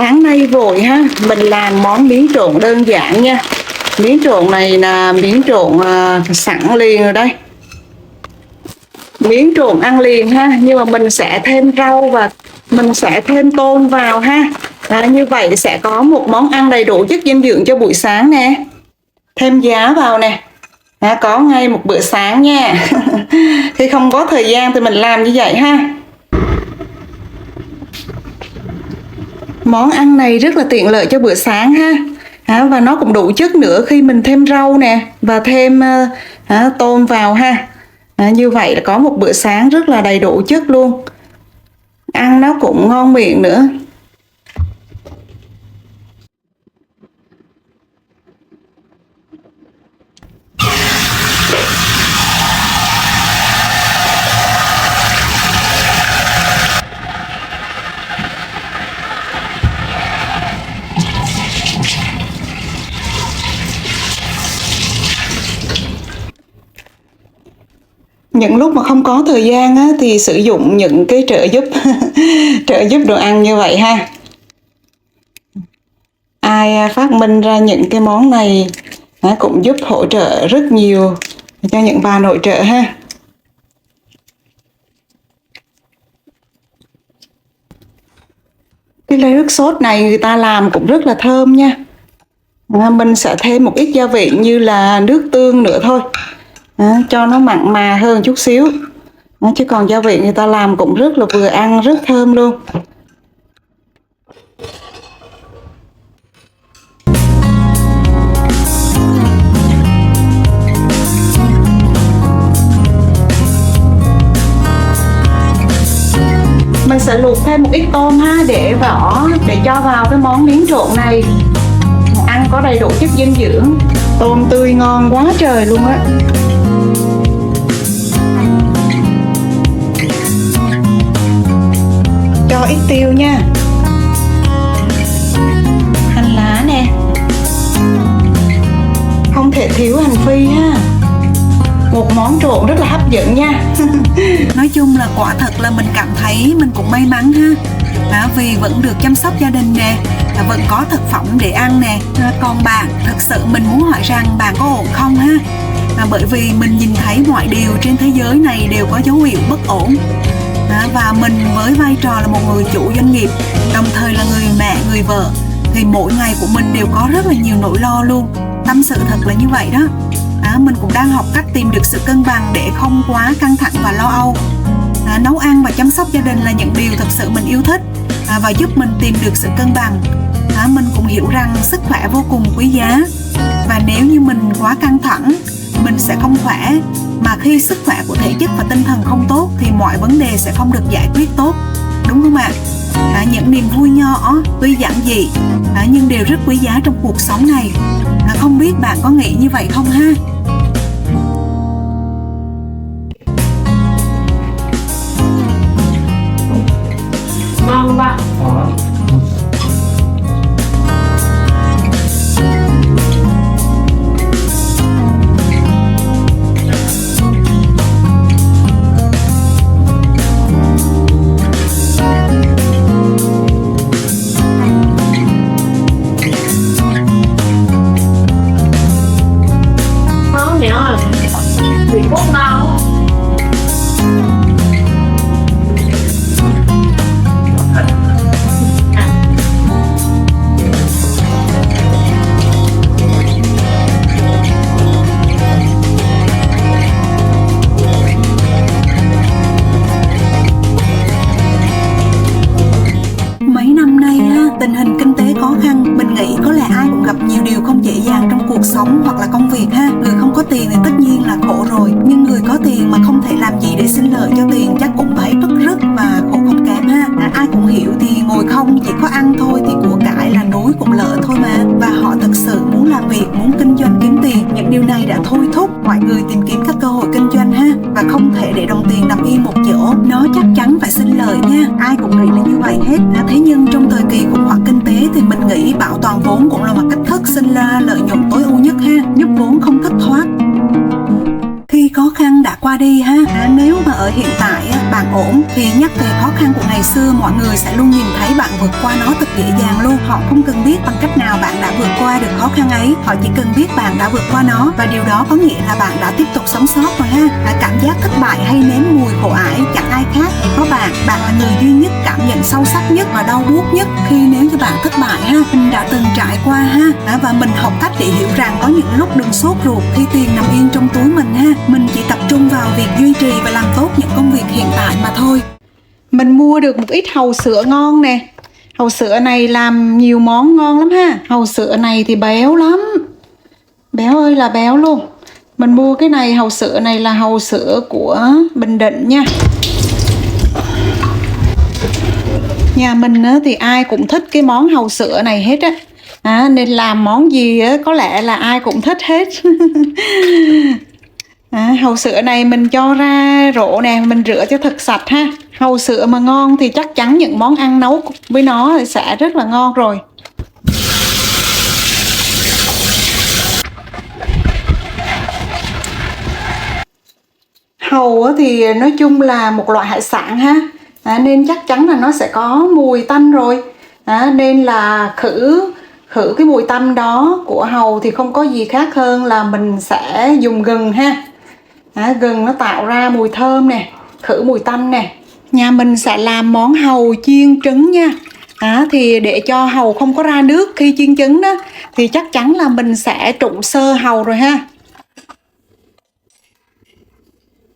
Sáng nay vội ha, mình làm món miến trộn đơn giản nha. Miến trộn này là miến trộn sẵn liền rồi đây. Miến trộn ăn liền ha, nhưng mà mình sẽ thêm rau và mình sẽ thêm tôm vào ha. Như vậy sẽ có một món ăn đầy đủ chất dinh dưỡng cho buổi sáng nè. Thêm giá vào nè. Có ngay một bữa sáng nha. Khi không có thời gian thì mình làm như vậy ha. Món ăn này rất là tiện lợi cho bữa sáng ha. Và nó cũng đủ chất nữa khi mình thêm rau nè và thêm tôm vào ha. Như vậy là có một bữa sáng rất là đầy đủ chất luôn. Ăn nó cũng ngon miệng nữa. Những lúc mà không có thời gian á, thì sử dụng những cái trợ giúp trợ giúp đồ ăn như vậy ha. Ai phát minh ra những cái món này cũng giúp hỗ trợ rất nhiều cho những bà nội trợ ha. Cái nước sốt này người ta làm cũng rất là thơm nha. Mình sẽ thêm một ít gia vị như là nước tương nữa thôi. Cho nó mặn mà hơn chút xíu. Chứ còn gia vị người ta làm cũng rất là vừa ăn, rất thơm luôn. Mình sẽ luộc thêm một ít tôm ha, để vỏ để cho vào cái món miến trộn này. Ăn có đầy đủ chất dinh dưỡng. Tôm tươi ngon quá trời luôn á. Cho ít tiêu nha. Hành lá nè. Không thể thiếu hành phi ha. Một món trộn rất là hấp dẫn nha. Nói chung là quả thật là mình cảm thấy mình cũng may mắn ha. Vì vẫn được chăm sóc gia đình nè, vẫn có thực phẩm để ăn nè. Còn bạn, thật sự mình muốn hỏi rằng bạn có ổn không ha? Bởi vì mình nhìn thấy mọi điều trên thế giới này đều có dấu hiệu bất ổn. Và mình với vai trò là một người chủ doanh nghiệp, đồng thời là người mẹ, người vợ, thì mỗi ngày của mình đều có rất là nhiều nỗi lo luôn. Tâm sự thật là như vậy đó. Mình cũng đang học cách tìm được sự cân bằng để không quá căng thẳng và lo âu. Nấu ăn và chăm sóc gia đình là những điều thật sự mình yêu thích và giúp mình tìm được sự cân bằng. Mình cũng hiểu rằng sức khỏe vô cùng quý giá, và nếu như mình quá căng thẳng, mình sẽ không khỏe. Mà khi sức khỏe của thể chất và tinh thần không tốt thì mọi vấn đề sẽ không được giải quyết tốt, đúng không ạ? Những niềm vui nhỏ tuy giản dị nhưng đều rất quý giá trong cuộc sống này. Không biết bạn có nghĩ như vậy không ha? Ngon không bạn? Ngon nhỉ? Vị quốc ngon. Tình hình kinh tế khó khăn, mình nghĩ có lẽ ai cũng gặp nhiều điều không dễ dàng trong cuộc sống hoặc là công việc ha. Người không có tiền thì tất nhiên là khổ rồi, nhưng người có tiền mà không thể làm gì để sinh lợi cho tiền chắc cũng thấy bứt rứt và khổ không kém ha. Ai cũng hiểu thì ngồi không chỉ có ăn thôi thì của cải là núi cũng lỡ thôi mà. Và họ thực sự muốn làm việc, muốn kinh doanh kiếm tiền. Những điều này đã thôi thúc mọi người tìm kiếm các cơ hội kinh doanh ha. Và không thể để đồng tiền nằm yên một chỗ, nó chắc chắn phải sinh lợi nha. Ai cũng nghĩ là như vậy hết. Thế nhưng trong thời kỳ khủng hoảng kinh tế thì mình nghĩ bảo toàn vốn cũng là một cách thức sinh ra lợi nhuận tối ưu nhất ha, giúp vốn không thất thoát. Khi khó khăn đã qua đi ha, nếu mà ở hiện tại bạn ổn Thì nhắc về khó khăn của ngày xưa, mọi người sẽ luôn nhìn thấy bạn vượt qua nó thật dễ dàng luôn. Họ không cần biết bằng cách nào bạn đã vượt qua được khó khăn ấy, họ chỉ cần biết bạn đã vượt qua nó, và điều đó có nghĩa là bạn đã tiếp tục sống sót rồi ha. Cảm giác thất bại hay nếm mùi khổ ải chẳng ai khác chỉ có bạn. Bạn là người duy nhất cảm nhận sâu sắc nhất và đau buốt nhất khi nếu như bạn thất bại ha. Mình đã từng trải qua ha, và mình học cách để hiểu rằng có những lúc đừng sốt ruột khi tiền nằm yên trong túi mình ha. Mình chỉ tập trung vào việc duy trì và làm tốt những công việc hiện tại mà thôi. Mình mua được một ít hàu sữa ngon nè. Hàu sữa này làm nhiều món ngon lắm ha. Hàu sữa này thì béo lắm, béo ơi là béo luôn. Mình mua cái này, hàu sữa này là hàu sữa của Bình Định nha. Nhà mình thì ai cũng thích cái món hàu sữa này hết á, nên làm món gì có lẽ là ai cũng thích hết. Hàu sữa này mình cho ra rổ nè, mình rửa cho thật sạch ha. Hàu sữa mà ngon thì chắc chắn những món ăn nấu với nó sẽ rất là ngon rồi. Hàu thì nói chung là một loại hải sản ha, nên chắc chắn là nó sẽ có mùi tanh rồi, nên là khử cái mùi tanh đó của hàu thì không có gì khác hơn là mình sẽ dùng gừng ha. Gừng nó tạo ra mùi thơm nè, khử mùi tanh nè. Nhà mình sẽ làm món hàu chiên trứng nha. Thì để cho hàu không có ra nước khi chiên trứng đó, thì chắc chắn là mình sẽ trụng sơ hàu rồi ha.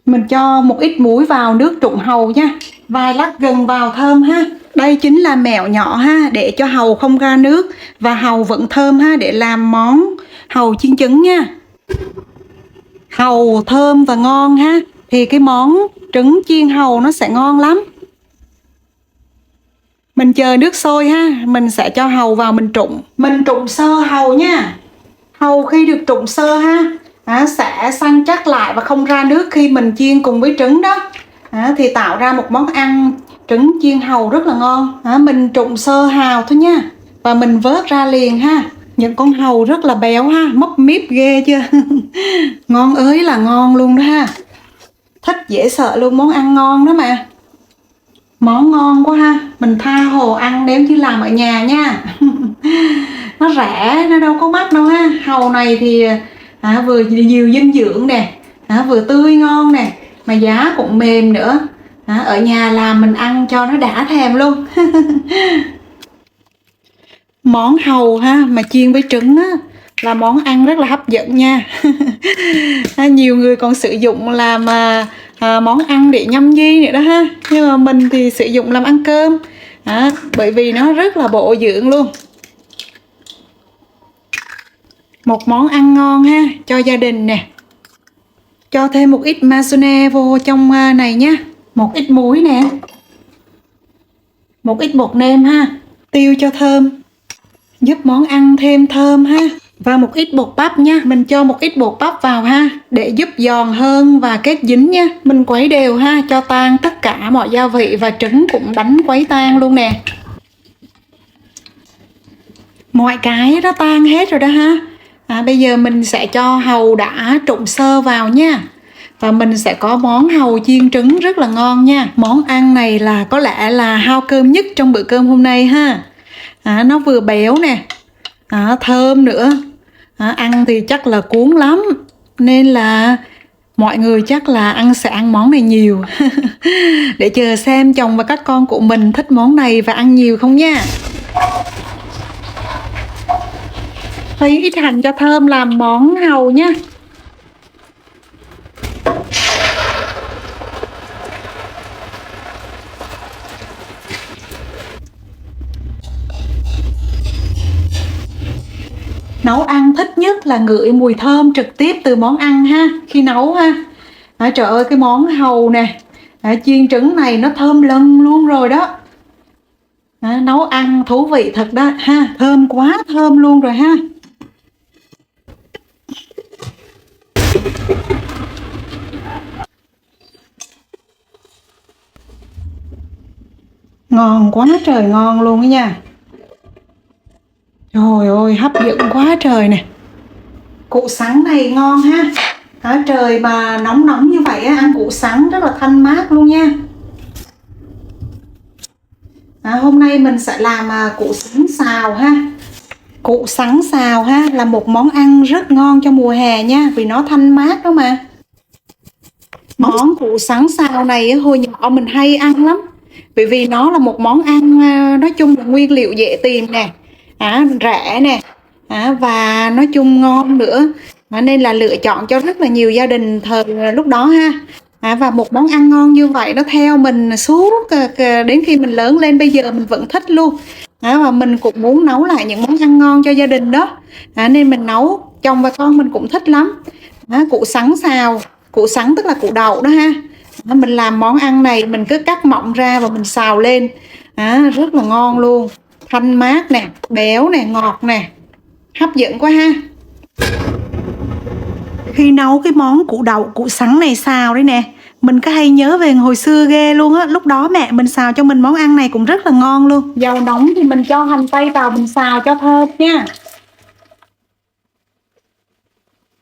Mình cho một ít muối vào nước trụng hàu nha, vài lát gừng vào thơm ha. Đây chính là mẹo nhỏ ha, để cho hàu không ra nước và hàu vẫn thơm ha, để làm món hàu chiên trứng nha. Hàu thơm và ngon ha, thì cái món trứng chiên hàu nó sẽ ngon lắm. Mình chờ nước sôi ha, mình sẽ cho hàu vào mình trụng. Mình trụng sơ hàu nha. Hàu khi được trụng sơ ha, sẽ săn chắc lại và không ra nước khi mình chiên cùng với trứng đó. Thì tạo ra một món ăn trứng chiên hàu rất là ngon. Mình trụng sơ hàu thôi nha, và mình vớt ra liền ha. Những con hàu rất là béo ha, mấp míp ghê chưa. Ngon ơi là ngon luôn đó ha. Thích dễ sợ luôn, món ăn ngon đó mà. Món ngon quá ha, mình tha hồ ăn nếu như làm ở nhà nha. Nó rẻ, nó đâu có mắc đâu ha. Hàu này thì vừa nhiều dinh dưỡng nè, vừa tươi ngon nè, mà giá cũng mềm nữa. Ở nhà làm mình ăn cho nó đã thèm luôn. Món hàu ha mà chiên với trứng á, là món ăn rất là hấp dẫn nha. Nhiều người còn sử dụng làm món ăn để nhâm nhi nữa đó ha, nhưng mà mình thì sử dụng làm ăn cơm, bởi vì nó rất là bổ dưỡng luôn. Một món ăn ngon ha, cho gia đình nè. Cho thêm một ít mayonnaise vô trong này nha, một ít muối nè, một ít bột nêm ha, tiêu cho thơm, giúp món ăn thêm thơm ha. Và một ít bột bắp nha, mình cho một ít bột bắp vào ha, để giúp giòn hơn và kết dính nha. Mình quấy đều ha, cho tan tất cả mọi gia vị và trứng cũng đánh quấy tan luôn nè. Mọi cái nó tan hết rồi đó ha. Bây giờ mình sẽ cho hàu đã trụng sơ vào nha. Và mình sẽ có món hàu chiên trứng rất là ngon nha. Món ăn này là có lẽ là hao cơm nhất trong bữa cơm hôm nay ha. Nó vừa béo nè, thơm nữa, ăn thì chắc là cuốn lắm, nên là mọi người chắc là sẽ ăn món này nhiều. Để chờ xem chồng và các con của mình thích món này và ăn nhiều không nha. Phi ít hành cho thơm làm món hàu nha. Nấu ăn thích nhất là ngửi mùi thơm trực tiếp từ món ăn ha, khi nấu ha. Trời ơi, cái món hàu nè, chiên trứng này nó thơm lừng luôn rồi đó. Nấu ăn thú vị thật đó ha, thơm quá thơm luôn rồi ha. Ngon quá trời ngon luôn đó nha. Trời ơi, hấp dẫn quá trời nè. Củ sắn này ngon ha. Trời mà nóng nóng như vậy ăn củ sắn rất là thanh mát luôn nha. Hôm nay mình sẽ làm củ sắn xào ha. Củ sắn xào ha là một món ăn rất ngon cho mùa hè nha, vì nó thanh mát đó mà. Món củ sắn xào này hồi nhỏ mình hay ăn lắm, bởi vì nó là một món ăn nói chung là nguyên liệu dễ tìm nè, rẻ nè, và nói chung ngon nữa, nên là lựa chọn cho rất là nhiều gia đình thời lúc đó ha. Và một món ăn ngon như vậy nó theo mình suốt đến khi mình lớn lên, bây giờ mình vẫn thích luôn. Và mình cũng muốn nấu lại những món ăn ngon cho gia đình đó, nên mình nấu, chồng và con mình cũng thích lắm. Củ sắn xào, củ sắn tức là củ đậu đó ha. Mình làm món ăn này mình cứ cắt mỏng ra và mình xào lên, rất là ngon luôn, thanh mát nè, béo nè, ngọt nè, hấp dẫn quá ha. Khi nấu cái món củ đậu củ sắn này xào đấy nè, mình cứ hay nhớ về hồi xưa ghê luôn á. Lúc đó mẹ mình xào cho mình món ăn này cũng rất là ngon luôn. Dầu nóng thì mình cho hành tây vào mình xào cho thơm nha.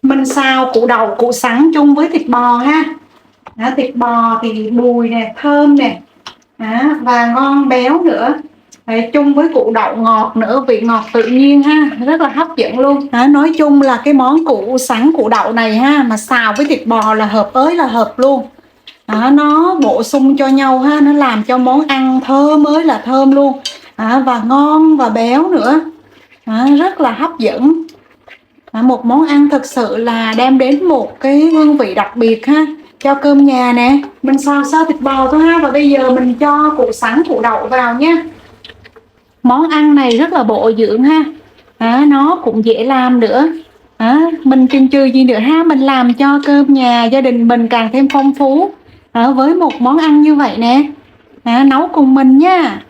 Mình xào củ đậu củ sắn chung với thịt bò ha. Thịt bò thì bùi nè, thơm nè, và ngon béo nữa. Chung với củ đậu ngọt nữa, vị ngọt tự nhiên ha, rất là hấp dẫn luôn. Nói chung là cái món củ sắn củ đậu này ha, mà xào với thịt bò là hợp ơi là hợp luôn. Nó bổ sung cho nhau ha, nó làm cho món ăn thơm ơi là thơm luôn, và ngon và béo nữa, rất là hấp dẫn. Một món ăn thực sự là đem đến một cái hương vị đặc biệt ha cho cơm nhà nè. Mình xào sơ thịt bò thôi ha, và bây giờ mình cho củ sắn củ đậu vào nha. Món ăn này rất là bổ dưỡng ha, nó cũng dễ làm nữa. Mình chần chừ gì nữa ha, mình làm cho cơm nhà gia đình mình càng thêm phong phú với một món ăn như vậy nè. Nấu cùng mình nha.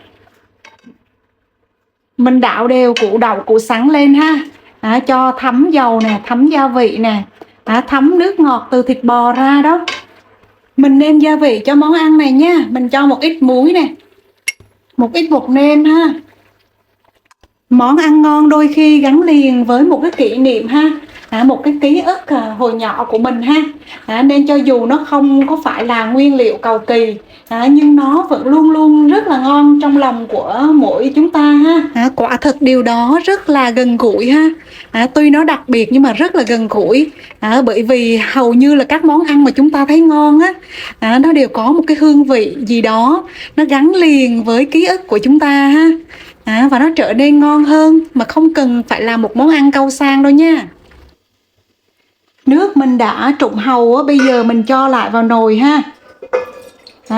Mình đảo đều củ đậu củ sắn lên ha, cho thấm dầu nè, thấm gia vị nè, thấm nước ngọt từ thịt bò ra đó. Mình nêm gia vị cho món ăn này nha. Mình cho một ít muối nè, một ít bột nêm ha. Món ăn ngon đôi khi gắn liền với một cái kỷ niệm ha, một cái ký ức hồi nhỏ của mình ha. Nên cho dù nó không có phải là nguyên liệu cầu kỳ, nhưng nó vẫn luôn luôn rất là ngon trong lòng của mỗi chúng ta ha. Quả thực điều đó rất là gần gũi ha. Tuy nó đặc biệt nhưng mà rất là gần gũi, bởi vì hầu như là các món ăn mà chúng ta thấy ngon nó đều có một cái hương vị gì đó nó gắn liền với ký ức của chúng ta ha. Và nó trở nên ngon hơn mà không cần phải là một món ăn cao sang đâu nha. Nước mình đã trụng hàu bây giờ mình cho lại vào nồi ha,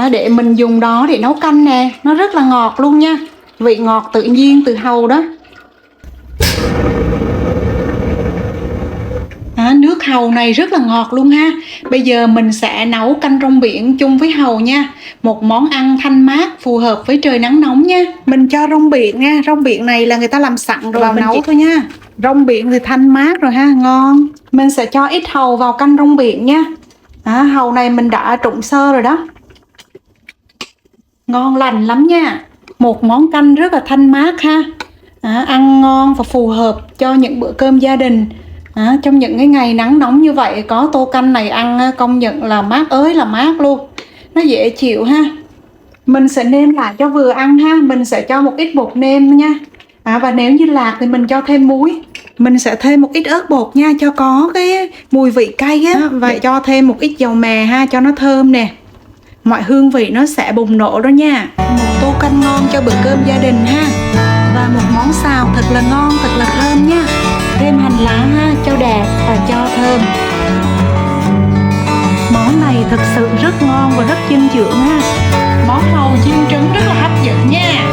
để mình dùng đó để nấu canh nè. Nó rất là ngọt luôn nha, vị ngọt tự nhiên từ hàu đó. Nước hàu này rất là ngọt luôn ha. Bây giờ mình sẽ nấu canh rong biển chung với hàu nha. Một món ăn thanh mát phù hợp với trời nắng nóng nha. Mình cho rong biển nha. Rong biển này là người ta làm sẵn rồi, vào nấu thôi nha. Rong biển thì thanh mát rồi ha, ngon. Mình sẽ cho ít hàu vào canh rong biển nha. Hàu này mình đã trụng sơ rồi đó, ngon lành lắm nha. Một món canh rất là thanh mát ha, ăn ngon và phù hợp cho những bữa cơm gia đình. Trong những cái ngày nắng nóng như vậy, có tô canh này ăn công nhận là mát ơi là mát luôn. Nó dễ chịu ha. Mình sẽ nêm lại cho vừa ăn ha. Mình sẽ cho một ít bột nêm nha, và nếu như lạc thì mình cho thêm muối. Mình sẽ thêm một ít ớt bột nha, cho có cái mùi vị cay á. Và cho thêm một ít dầu mè ha, cho nó thơm nè. Mọi hương vị nó sẽ bùng nổ đó nha. Một tô canh ngon cho bữa cơm gia đình ha. Và một món xào thật là ngon, thật là thơm nha. Thêm hành lá ha, cho đẹp và cho thơm. Món này thật sự rất ngon và rất dinh dưỡng ha. Món hàu chiên trứng rất là hấp dẫn nha.